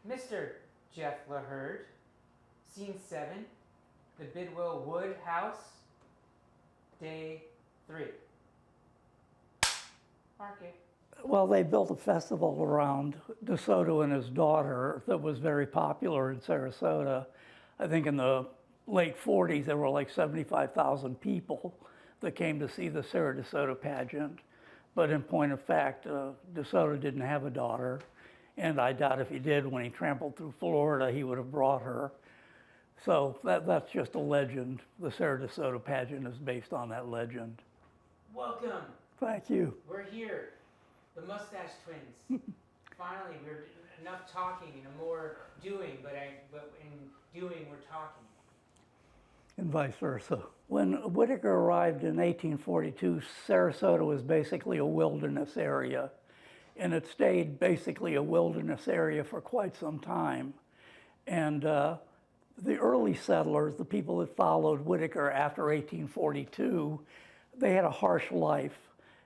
Mr. Jeff LaHurd, Scene 7, the Bidwell Wood House, Day 3. Mark it. Well, they built a festival around DeSoto and his daughter that was very popular in Sarasota. I think in the late 40s, there were like 75,000 people that came to see the Sarah DeSoto pageant. But in point of fact, DeSoto didn't have a daughter. And I doubt if he did, when he trampled through Florida, he would have brought her. So that's just a legend. The Sarah DeSoto pageant is based on that legend. Welcome. Thank you. We're here, the Mustache Twins. Finally, we're enough talking and more doing, but in doing, we're talking. And vice versa. When Whitaker arrived in 1842, Sarasota was basically a wilderness area. And it stayed basically a wilderness area for quite some time. And the early settlers, the people that followed Whitaker after 1842, they had a harsh life.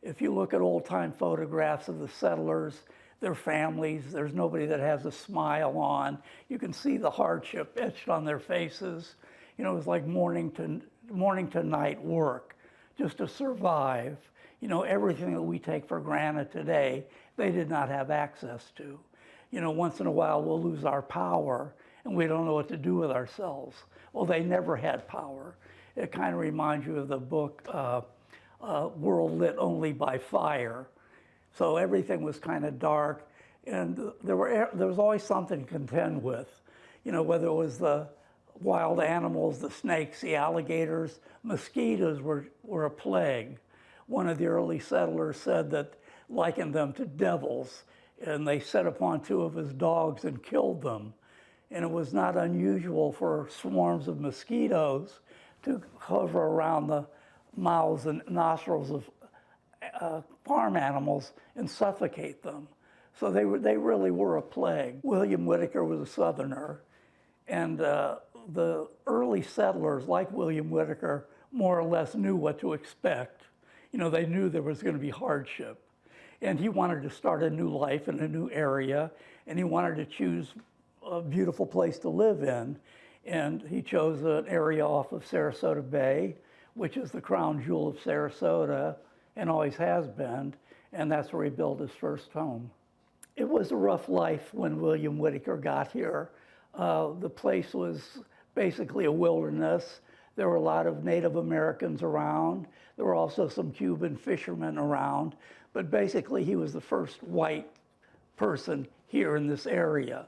If you look at old-time photographs of the settlers, their families, there's nobody that has a smile on. You can see the hardship etched on their faces. You know, it was like morning to night work just to survive. You know, everything that we take for granted today, they did not have access to. You know, once in a while we'll lose our power and we don't know what to do with ourselves. Well, they never had power. It kind of reminds you of the book, World Lit Only by Fire. So everything was kind of dark, and there was always something to contend with. You know, whether it was the wild animals, the snakes, the alligators, mosquitoes were a plague. One of the early settlers said that, likened them to devils, and they set upon two of his dogs and killed them. And it was not unusual for swarms of mosquitoes to hover around the mouths and nostrils of farm animals and suffocate them. So they really were a plague. William Whitaker was a Southerner, and the early settlers, like William Whitaker, more or less knew what to expect. You know, they knew there was going to be hardship. And he wanted to start a new life in a new area, and he wanted to choose a beautiful place to live in. And he chose an area off of Sarasota Bay, which is the crown jewel of Sarasota and always has been, and that's where he built his first home. It was a rough life when William Whitaker got here. The place was basically a wilderness. There were a lot of Native Americans around. There were also some Cuban fishermen around, but basically he was the first white person here in this area.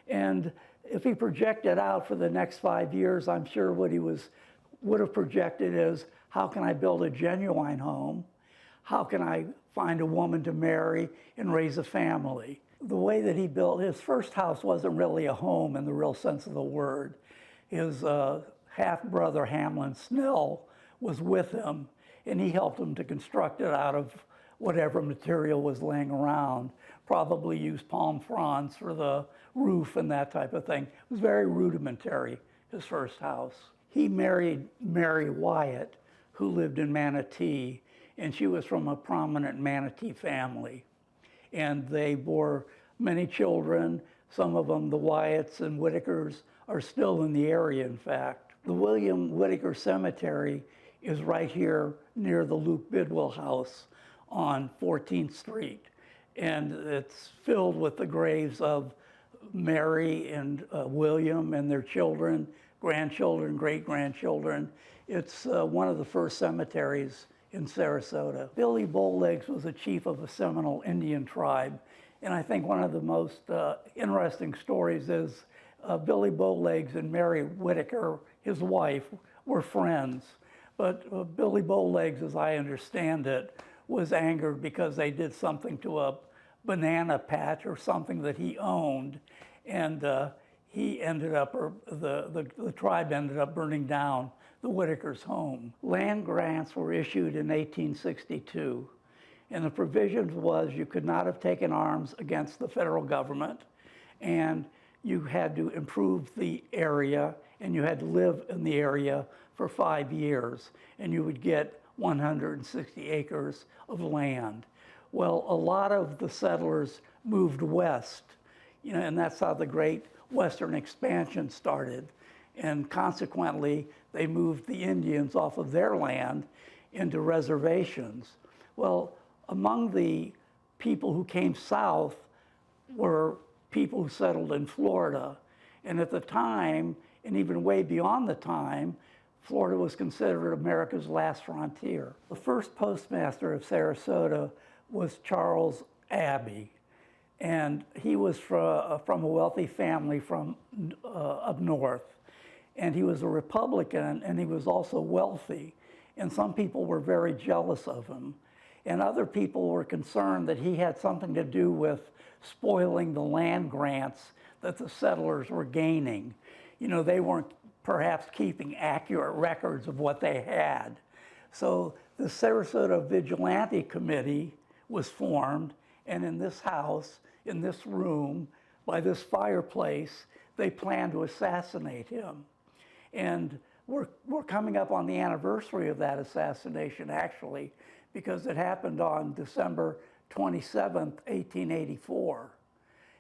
And if he projected out for the next 5 years, I'm sure what he would have projected is, how can I build a genuine home? How can I find a woman to marry and raise a family? The way that he built, his first house wasn't really a home in the real sense of the word. His half-brother Hamlin Snell was with him, and he helped him to construct it out of whatever material was laying around. Probably used palm fronds for the roof and that type of thing. It was very rudimentary, his first house. He married Mary Wyatt, who lived in Manatee, and she was from a prominent Manatee family. And they bore many children. Some of them, the Wyatts and Whitakers, are still in the area, in fact. The William Whitaker Cemetery is right here near the Luke Bidwell house on 14th Street. And it's filled with the graves of Mary and William and their children, grandchildren, great-grandchildren. It's one of the first cemeteries in Sarasota. Billy Bowlegs was a chief of a Seminole Indian tribe. And I think one of the most interesting stories is Billy Bowlegs and Mary Whitaker, his wife, were friends. But Billy Bowlegs, as I understand it, was angered because they did something to a banana patch or something that he owned. And he ended up, or the tribe ended up burning down the Whitaker's home. Land grants were issued in 1862. And the provisions was you could not have taken arms against the federal government, and you had to improve the area, and you had to live in the area for 5 years, and you would get 160 acres of land. Well, a lot of the settlers moved west and that's how the great Western expansion started. And consequently, they moved the Indians off of their land into reservations. Well, among the people who came south were people who settled in Florida. And at the time, and even way beyond the time, Florida was considered America's last frontier. The first postmaster of Sarasota was Charles Abbey. And he was from a wealthy family from up north. And he was a Republican, and he was also wealthy. And some people were very jealous of him. And other people were concerned that he had something to do with spoiling the land grants that the settlers were gaining. They weren't perhaps keeping accurate records of what they had. So the Sarasota Vigilante Committee was formed, and in this house, in this room, by this fireplace, they planned to assassinate him. And we're coming up on the anniversary of that assassination, actually, because it happened on December 27th, 1884.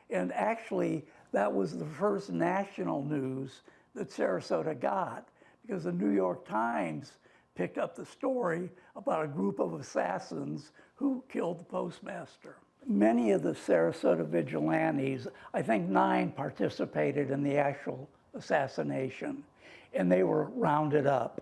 And actually, that was the first national news that Sarasota got, because the New York Times picked up the story about a group of assassins who killed the postmaster. Many of the Sarasota vigilantes, I think 9 participated in the actual assassination, and they were rounded up.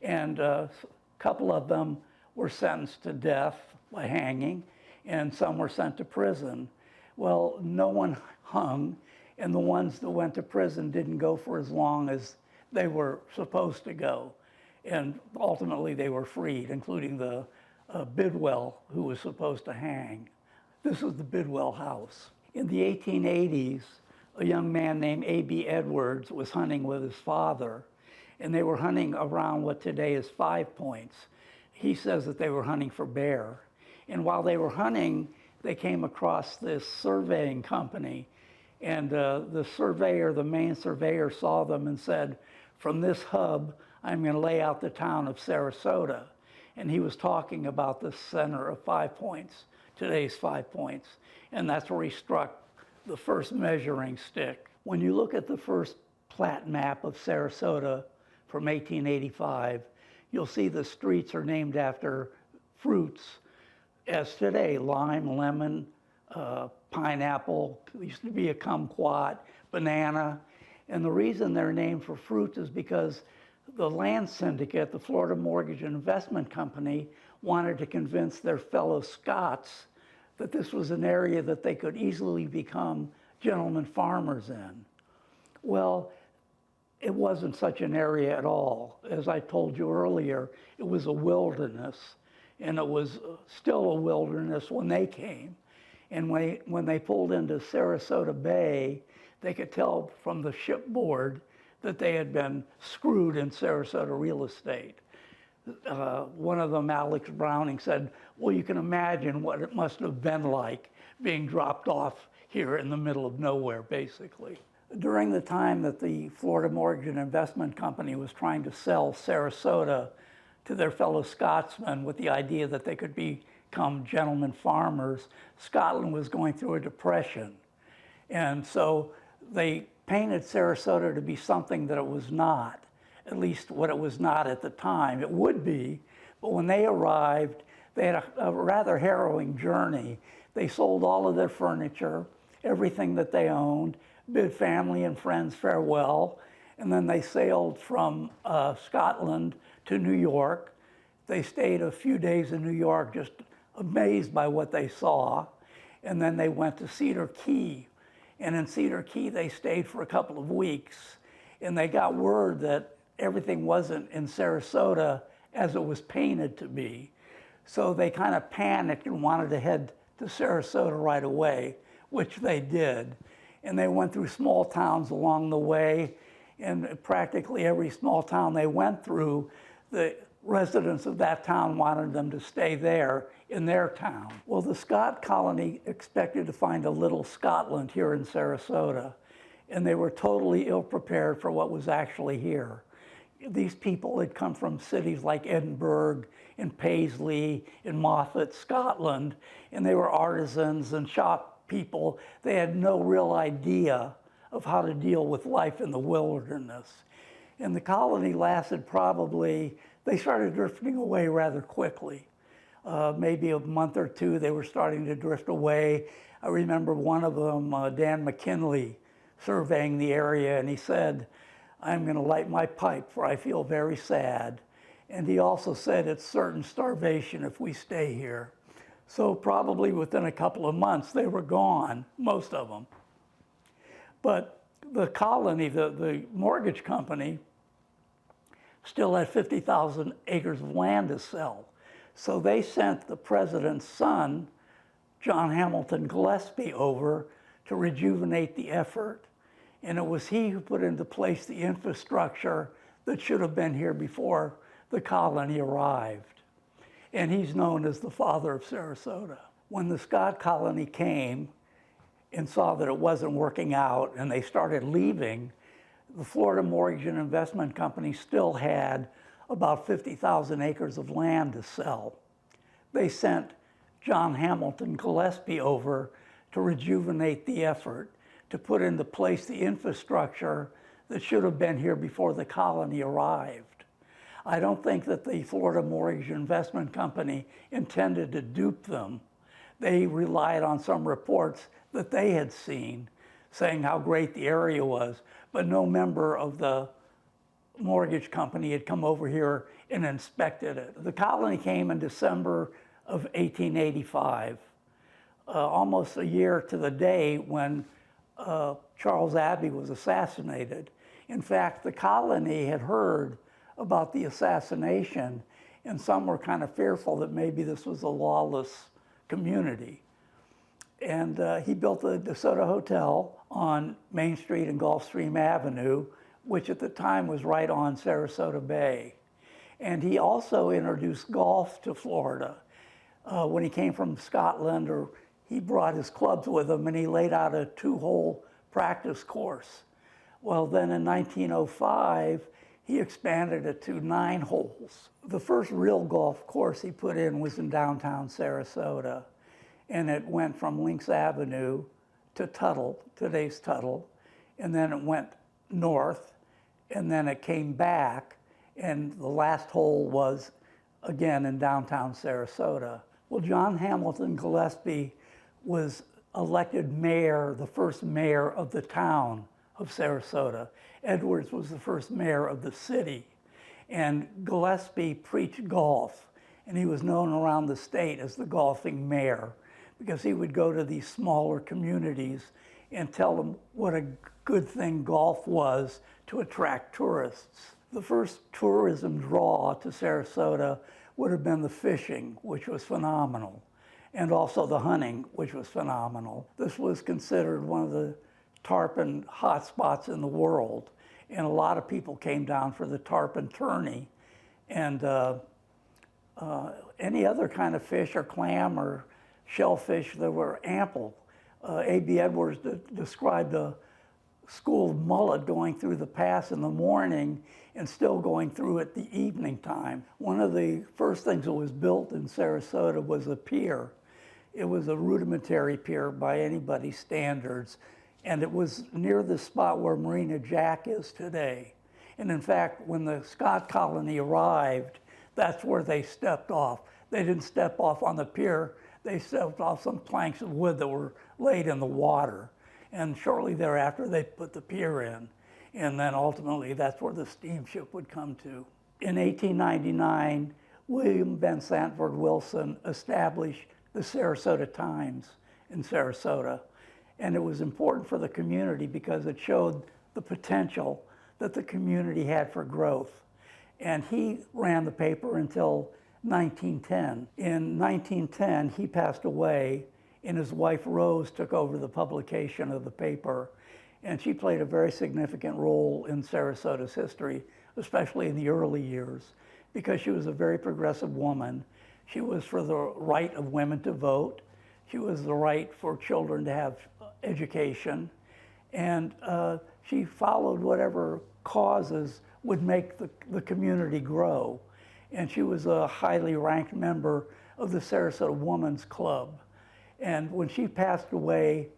And a couple of them were sentenced to death by hanging, and some were sent to prison. Well, no one hung, and the ones that went to prison didn't go for as long as they were supposed to go. And ultimately they were freed, including the Bidwell, who was supposed to hang. This was the Bidwell house. In the 1880s, a young man named A.B. Edwards was hunting with his father, and they were hunting around what today is 5 Points. He says that they were hunting for bear. And while they were hunting, they came across this surveying company. And the surveyor, the main surveyor, saw them and said, "From this hub, I'm going to lay out the town of Sarasota." And he was talking about the center of 5 Points, today's 5 Points. And that's where he struck the first measuring stick. When you look at the first plat map of Sarasota from 1885, you'll see the streets are named after fruits, as today, lime, lemon, pineapple, used to be a kumquat, banana. And the reason they're named for fruits is because the land syndicate, the Florida Mortgage and Investment Company, wanted to convince their fellow Scots that this was an area that they could easily become gentlemen farmers in. Well, it wasn't such an area at all. As I told you earlier, it was a wilderness, and it was still a wilderness when they came. And when they pulled into Sarasota Bay, they could tell from the shipboard that they had been screwed in Sarasota real estate. One of them, Alex Browning, said, "Well, you can imagine what it must have been like being dropped off here in the middle of nowhere, basically." During the time that the Florida Mortgage and Investment Company was trying to sell Sarasota to their fellow Scotsmen with the idea that they could become gentlemen farmers, Scotland was going through a depression. And so they painted Sarasota to be something that it was not, at least what it was not at the time. It would be, but when they arrived, they had a rather harrowing journey. They sold all of their furniture, everything that they owned, bid family and friends farewell, and then they sailed from Scotland to New York. They stayed a few days in New York, just amazed by what they saw, and then they went to Cedar Key. And in Cedar Key, they stayed for a couple of weeks, and they got word that everything wasn't in Sarasota as it was painted to be. So they kind of panicked and wanted to head to Sarasota right away, which they did. And they went through small towns along the way, and practically every small town they went through, the residents of that town wanted them to stay there in their town. Well, the Scott colony expected to find a little Scotland here in Sarasota, and they were totally ill-prepared for what was actually here. These people had come from cities like Edinburgh and Paisley and Moffat, Scotland, and they were artisans and shop people. They had no real idea of how to deal with life in the wilderness. And the colony lasted probably, they started drifting away rather quickly. Maybe a month or two, they were starting to drift away. I remember one of them, Dan McKinley, surveying the area, and he said, "I'm going to light my pipe, for I feel very sad." And he also said it's certain starvation if we stay here. So probably within a couple of months, they were gone, most of them. But the colony, the mortgage company, still had 50,000 acres of land to sell. So they sent the president's son, John Hamilton Gillespie, over to rejuvenate the effort. And it was he who put into place the infrastructure that should have been here before the colony arrived. And he's known as the father of Sarasota. When the Scott colony came and saw that it wasn't working out and they started leaving, the Florida Mortgage and Investment Company still had about 50,000 acres of land to sell. They sent John Hamilton Gillespie over to rejuvenate the effort, to put into place the infrastructure that should have been here before the colony arrived. I don't think that the Florida Mortgage and Investment Company intended to dupe them. They relied on some reports that they had seen saying how great the area was, but no member of the mortgage company had come over here and inspected it. The colony came in December of 1885, almost a year to the day when Charles Abbey was assassinated. In fact, the colony had heard about the assassination, and some were kind of fearful that maybe this was a lawless community. And he built the DeSoto Hotel on Main Street and Gulfstream Avenue, which at the time was right on Sarasota Bay. And he also introduced golf to Florida. When he came from Scotland, or he brought his clubs with him, and he laid out a 2-hole practice course. Well, then in 1905, he expanded it to 9 holes. The first real golf course he put in was in downtown Sarasota, and it went from Lynx Avenue to Tuttle, today's Tuttle, and then it went north, and then it came back, and the last hole was again in downtown Sarasota. Well, John Hamilton Gillespie was elected mayor, the first mayor of the town of Sarasota. Edwards was the first mayor of the city. And Gillespie preached golf, and he was known around the state as the golfing mayor, because he would go to these smaller communities and tell them what a good thing golf was to attract tourists. The first tourism draw to Sarasota would have been the fishing, which was phenomenal, and also the hunting, which was phenomenal. This was considered one of the tarpon hotspots in the world, and a lot of people came down for the tarpon tourney, and any other kind of fish or clam or shellfish, there were ample. A.B. Edwards described a schooled mullet going through the pass in the morning and still going through at the evening time. One of the first things that was built in Sarasota was a pier. It was a rudimentary pier by anybody's standards, and it was near the spot where Marina Jack is today. And in fact, when the Scott colony arrived, that's where they stepped off. They didn't step off on the pier, they stepped off some planks of wood that were laid in the water. And shortly thereafter, they put the pier in. And then ultimately, that's where the steamship would come to. In 1899, William Ben Sanford Wilson established the Sarasota Times in Sarasota. And it was important for the community because it showed the potential that the community had for growth. And he ran the paper until 1910. In 1910, he passed away, and his wife Rose took over the publication of the paper, and she played a very significant role in Sarasota's history, especially in the early years, because she was a very progressive woman. She was for the right of women to vote. She was the right for children to have education, and she followed whatever causes would make the community grow. And she was a highly ranked member of the Sarasota Women's Club. And when she passed away,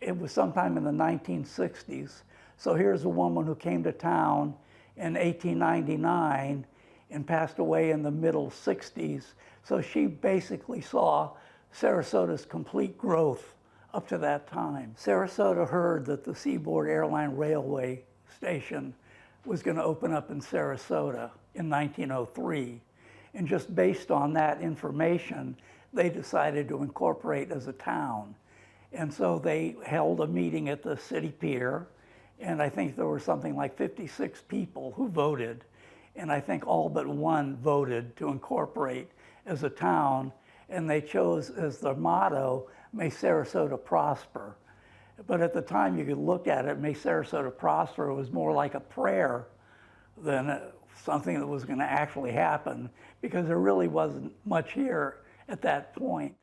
it was sometime in the 1960s. So here's a woman who came to town in 1899 and passed away in the middle 60s. So she basically saw Sarasota's complete growth up to that time. Sarasota heard that the Seaboard Airline Railway Station was going to open up in Sarasota in 1903. And just based on that information, they decided to incorporate as a town. And so they held a meeting at the city pier, and I think there were something like 56 people who voted. And I think all but one voted to incorporate as a town, and they chose as their motto, "May Sarasota Prosper." But at the time you could look at it, "May Sarasota Prosper" was more like a prayer than something that was going to actually happen, because there really wasn't much here at that point.